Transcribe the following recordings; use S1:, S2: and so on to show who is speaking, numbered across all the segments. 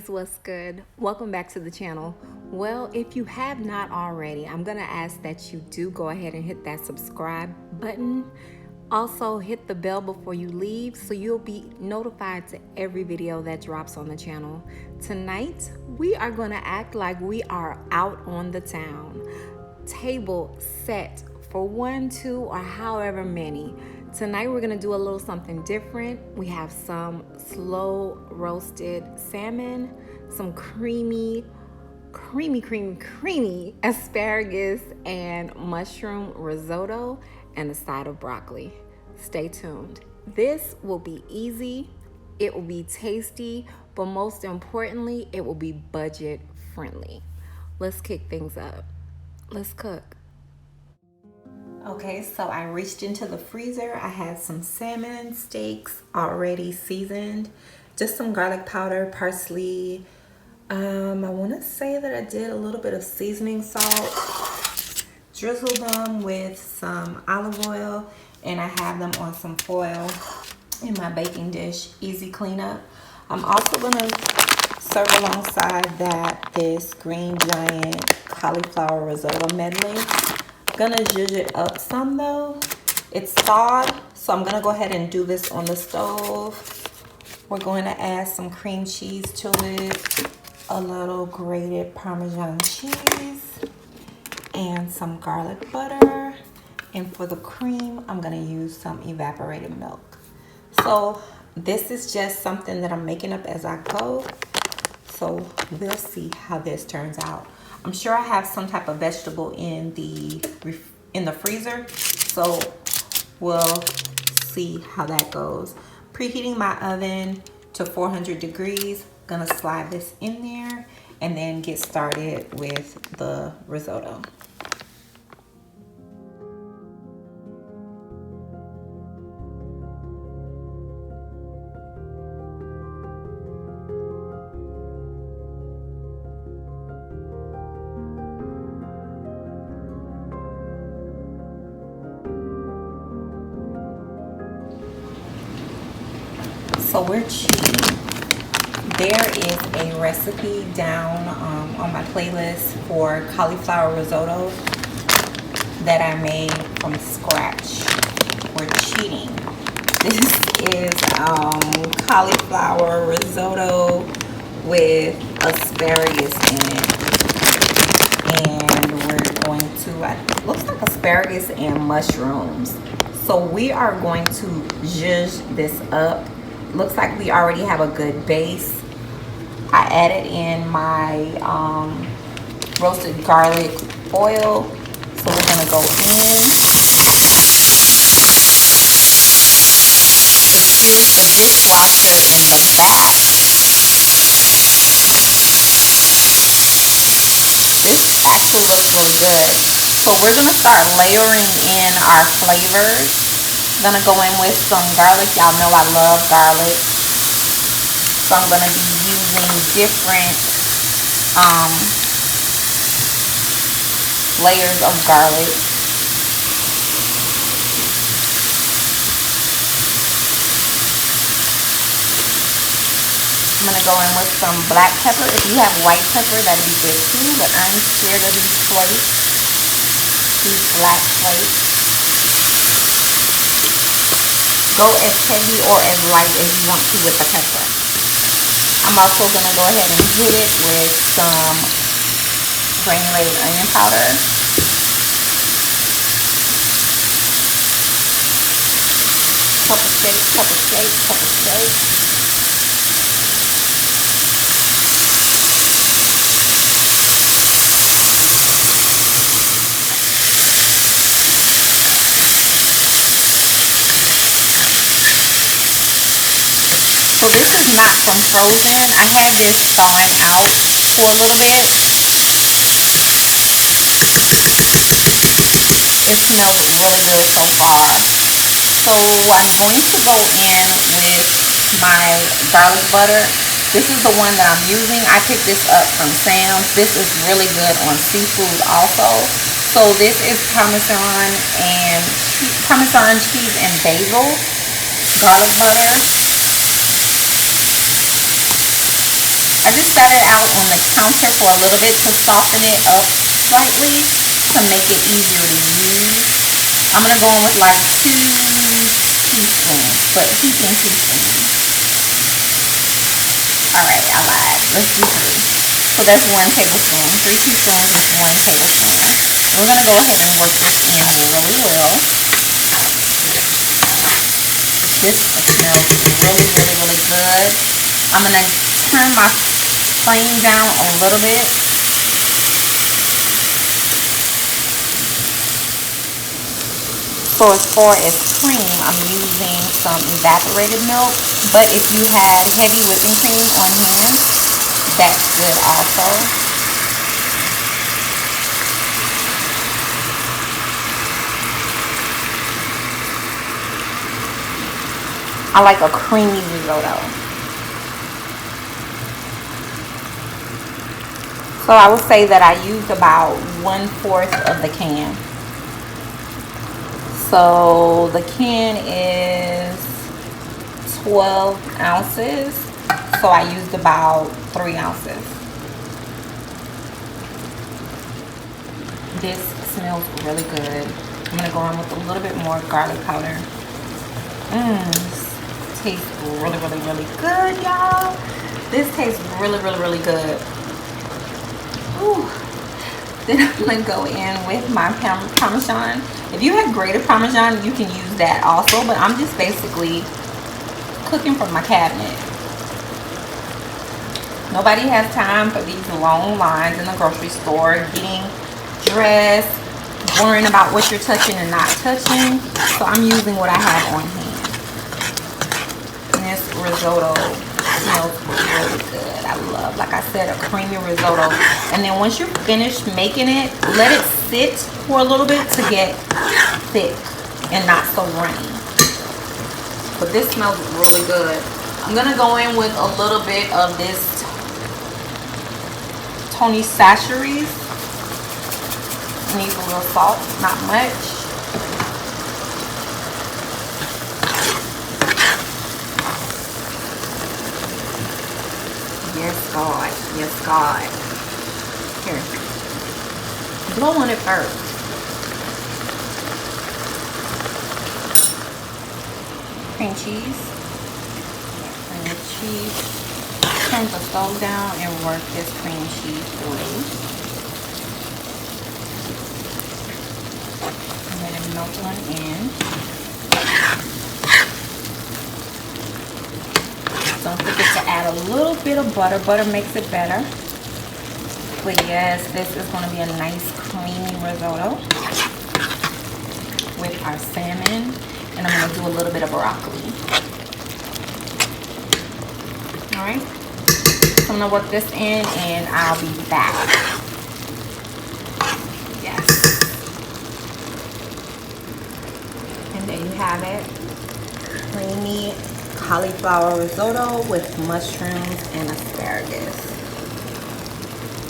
S1: guys, what's good? Welcome back to the channel. Well, if you have not already, I'm gonna ask that you do go ahead and hit that subscribe button. Also hit the bell before you leave so you'll be notified to every video that drops on the channel. Tonight we are gonna act like we are out on the town. Table set for 1, 2, or however many. Tonight we're gonna do a little something different. We have some slow roasted salmon, some creamy asparagus and mushroom risotto, and a side of broccoli. Stay tuned. This will be easy, it will be tasty, but most importantly, it will be budget friendly. Let's kick things up. Let's cook. Okay, so I reached into the freezer. I had some salmon steaks already seasoned, just some garlic powder, parsley. I want to say that I did a little bit of seasoning salt, drizzled them with some olive oil, and I have them on some foil in my baking dish. Easy cleanup. I'm also going to serve alongside that this green giant cauliflower risotto medley. Gonna zhuzh it up some though. It's thawed, so I'm gonna go ahead and do this on the stove. We're going to add some cream cheese to it, a little grated Parmesan cheese, and some garlic butter. And for the cream, I'm gonna use some evaporated milk. So this is just something that I'm making up as I go. So we'll see how this turns out. I'm sure I have some type of vegetable in the freezer, so we'll see how that goes. Preheating my oven to 400 degrees. Gonna slide this in there and then get started with the risotto. So we're cheating. There is a recipe down on my playlist for cauliflower risotto that I made from scratch. We're cheating. This is cauliflower risotto with asparagus in it. And we're going to, it looks like asparagus and mushrooms. So we are going to zhuzh this up. Looks like we already have a good base. I added in my roasted garlic oil. So we're gonna go in. Just use the dishwasher in the back. This actually looks really good. So we're gonna start layering in our flavors. Gonna go in with some garlic. Y'all know I love garlic, so I'm gonna be using different layers of garlic. I'm gonna go in with some black pepper. If you have white pepper, that'd be good too, but I'm scared of these flakes, these black flakes. Go as heavy or as light as you want to with the pepper. I'm also going to go ahead and hit it with some granulated onion powder. Couple shakes. So this is not from frozen. I had this thawing out for a little bit. It smells really good so far. So I'm going to go in with my garlic butter. This is the one that I'm using. I picked this up from Sam's. This is really good on seafood also. So this is Parmesan cheese and basil garlic butter. I just set it out on the counter for a little bit to soften it up slightly to make it easier to use. I'm going to go in with like 2 teaspoons, but heaping teaspoons. Alright, I lied. Let's do 3. So that's 1 tablespoon. 3 teaspoons is 1 tablespoon. We're going to go ahead and work this in really well. This smells really, really, really good. I'm going to turn my flame down a little bit. So as far as cream, I'm using some evaporated milk, but if you had heavy whipping cream on hand, that's good also. I like a creamy risotto. So I would say that I used about 1/4 of the can. So the can is 12 ounces. So I used about 3 ounces. This smells really good. I'm gonna go in with a little bit more garlic powder. Tastes really, really, really good, y'all. This tastes really, really, really good. Ooh. Then I'm gonna go in with my Parmesan. If you have grated Parmesan, you can use that also, but I'm just basically cooking from my cabinet. Nobody has time for these long lines in the grocery store, getting dressed, worrying about what you're touching and not touching. So I'm using what I have on hand. This risotto smells really good. I love, like I said, a creamy risotto. And then once you're finished making it, let it sit for a little bit to get thick and not so runny. But this smells really good. I'm gonna go in with a little bit of this Tony Chachere's. Needs a little salt, not much. Yes, God. Yes, God. Here. Blow on it first. Cream cheese. Cream cheese. Turn the stove down and work this cream cheese through. And let it melt on in. Don't forget to add a little bit of butter. Butter makes it better. But yes, this is going to be a nice creamy risotto with our salmon. And I'm going to do a little bit of broccoli. Alright. So I'm going to work this in and I'll be back. Yes. And there you have it. Creamy cauliflower risotto with mushrooms and asparagus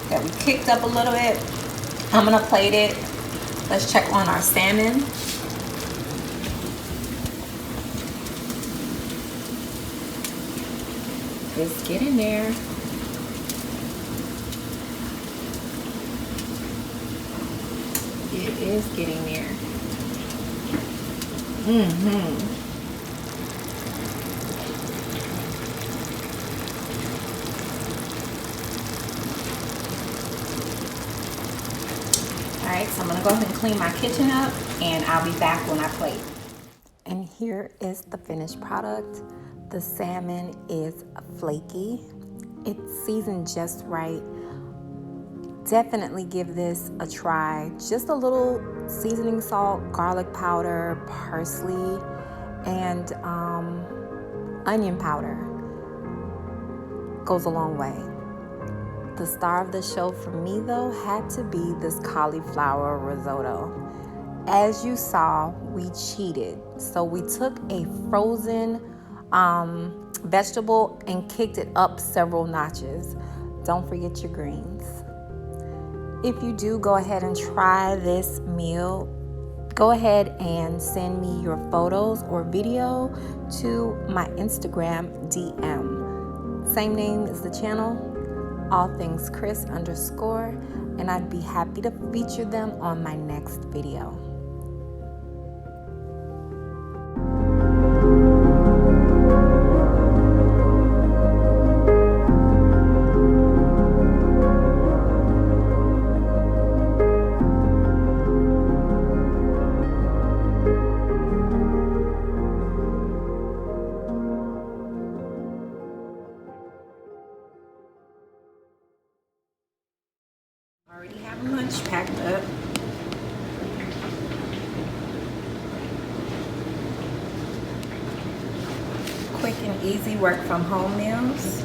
S1: that we kicked up a little bit. I'm gonna plate it. Let's check on our salmon. Just get in there. It is getting there. Alright, so I'm going to go ahead and clean my kitchen up and I'll be back when I plate. And here is the finished product. The salmon is flaky. It's seasoned just right. Definitely give this a try. Just a little seasoning salt, garlic powder, parsley, and onion powder goes a long way. The star of the show for me though had to be this cauliflower risotto. As you saw, we cheated. So we took a frozen vegetable and kicked it up several notches. Don't forget your greens. If you do go ahead and try this meal, go ahead and send me your photos or video to my Instagram DM. Same name as the channel, AllthingsChris _ and I'd be happy to feature them on my next video. Already have lunch packed up. Quick and easy work from home meals.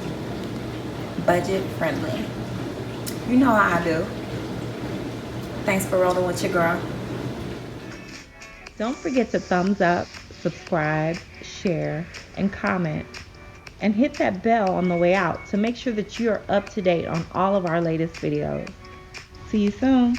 S1: Budget friendly. You know how I do. Thanks for rolling with your girl. Don't forget to thumbs up, subscribe, share, and comment. And hit that bell on the way out to make sure that you are up to date on all of our latest videos. See you soon.